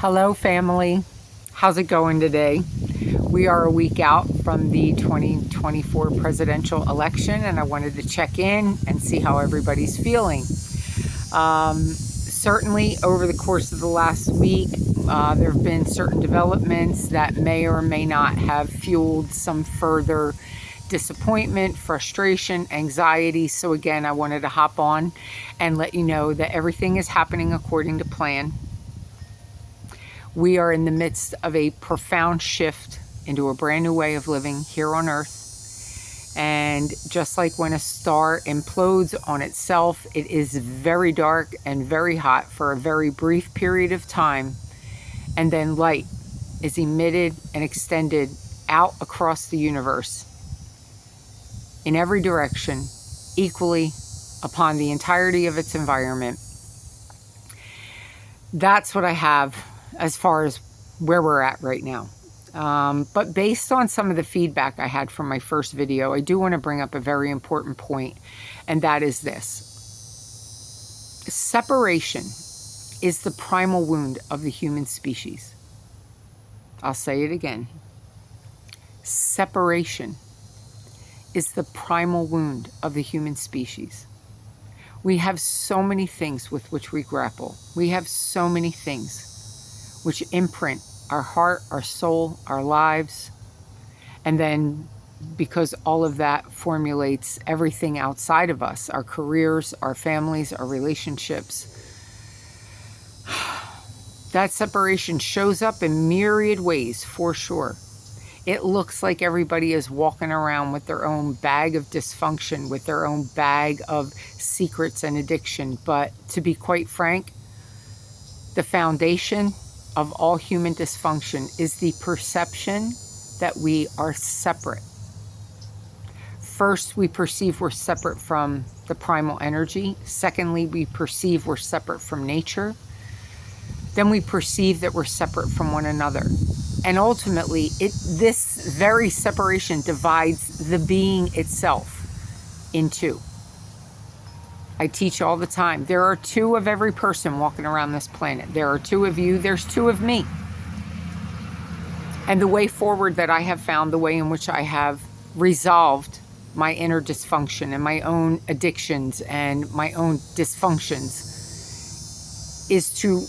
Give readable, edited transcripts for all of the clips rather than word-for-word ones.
Hello, family. How's it going today? We are a week out from the 2024 presidential election, and I wanted to check in and see how everybody's feeling. Certainly, over the course of the last week, there have been certain developments that may or may not have fueled some further disappointment, frustration, anxiety. So again, I wanted to hop on and let you know that everything is happening according to plan. We are in the midst of a profound shift into a brand new way of living here on Earth. And just like when a star implodes on itself, it is very dark and very hot for a very brief period of time. And then light is emitted and extended out across the universe in every direction, equally upon the entirety of its environment. That's what I have as far as where we're at right now. But based on some of the feedback I had from my first video, I do want to bring up a very important point, and that is this. Separation is the primal wound of the human species. I'll say it again. Separation is the primal wound of the human species. We have so many things with which we grapple. We have so many things which imprint our heart, our soul, our lives. And then because all of that formulates everything outside of us, our careers, our families, our relationships, that separation shows up in myriad ways for sure. It looks like everybody is walking around with their own bag of dysfunction, with their own bag of secrets and addiction. But to be quite frank, the foundation of all human dysfunction is the perception that we are separate. First, we perceive we're separate from the primal energy. Secondly, we perceive we're separate from nature. Then we perceive that we're separate from one another. And ultimately, this very separation divides the being itself in two. I teach all the time. There are two of every person walking around this planet. There are two of you. There's two of me. And the way forward that I have found, the way in which I have resolved my inner dysfunction and my own addictions and my own dysfunctions, is to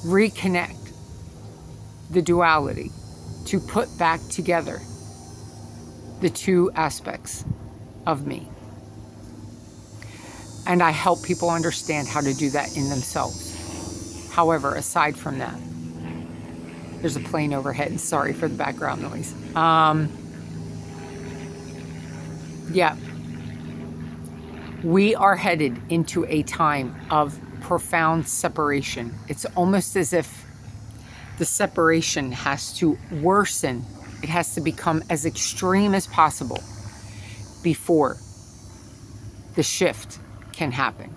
reconnect the duality, to put back together the two aspects of me. And I help people understand how to do that in themselves. However, aside from that, there's a plane overhead, and sorry for the background noise. Yeah, we are headed into a time of profound separation. It's almost as if the separation has to worsen. It has to become as extreme as possible before the shift can happen,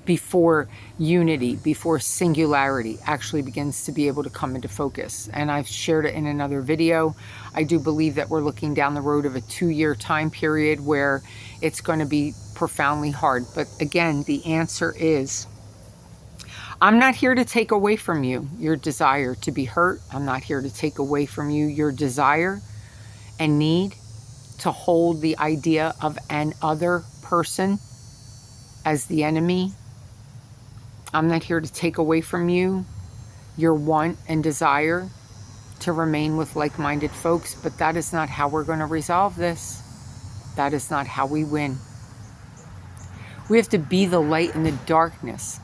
before unity, before singularity actually begins to be able to come into focus. And I've shared it in another video. I do believe that we're looking down the road of a 2-year time period where it's going to be profoundly hard. But again, the answer is, I'm not here to take away from you your desire to be hurt. I'm not here to take away from you your desire and need to hold the idea of an other person as the enemy. I'm not here to take away from you your want and desire to remain with like-minded folks, but that is not how we're going to resolve this. That is not how we win. We have to be the light in the darkness.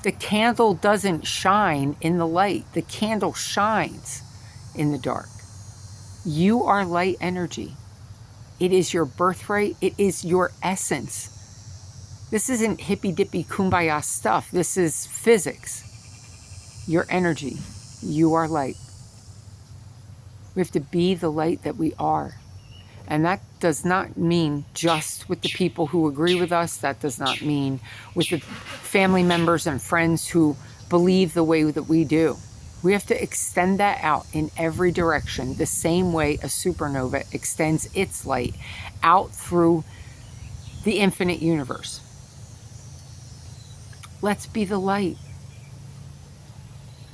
The candle doesn't shine in the light. The candle shines in the dark. You are light energy. It is your birthright. It is your essence. This isn't hippy-dippy kumbaya stuff. This is physics. Your energy. You are light. We have to be the light that we are. And that does not mean just with the people who agree with us. That does not mean with the family members and friends who believe the way that we do. We have to extend that out in every direction, the same way a supernova extends its light out through the infinite universe. Let's be the light.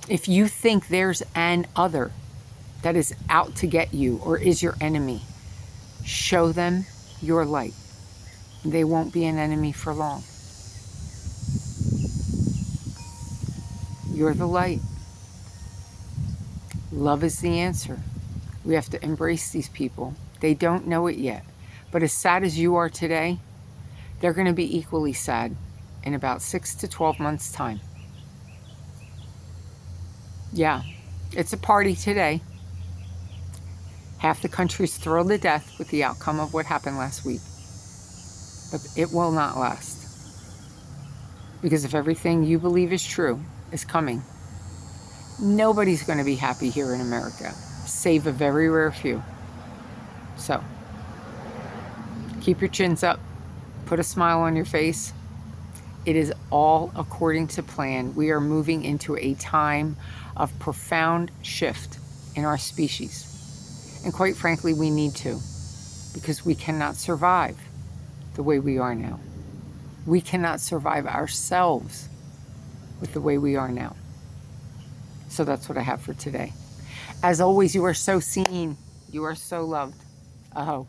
If you think there's an other that is out to get you or is your enemy, show them your light. They won't be an enemy for long. You're the light. Love is the answer. We have to embrace these people. They don't know it yet. But as sad as you are today, they're going to be equally sad in about 6 to 12 months' time. Yeah, it's a party today. Half the country's thrilled to death with the outcome of what happened last week. But it will not last. Because if everything you believe is true is coming, nobody's going to be happy here in America, save a very rare few. So, keep your chins up. Put a smile on your face. It is all according to plan. We are moving into a time of profound shift in our species. And quite frankly, we need to, because we cannot survive the way we are now. We cannot survive ourselves with the way we are now. So that's what I have for today. As always, you are so seen. You are so loved. Aho.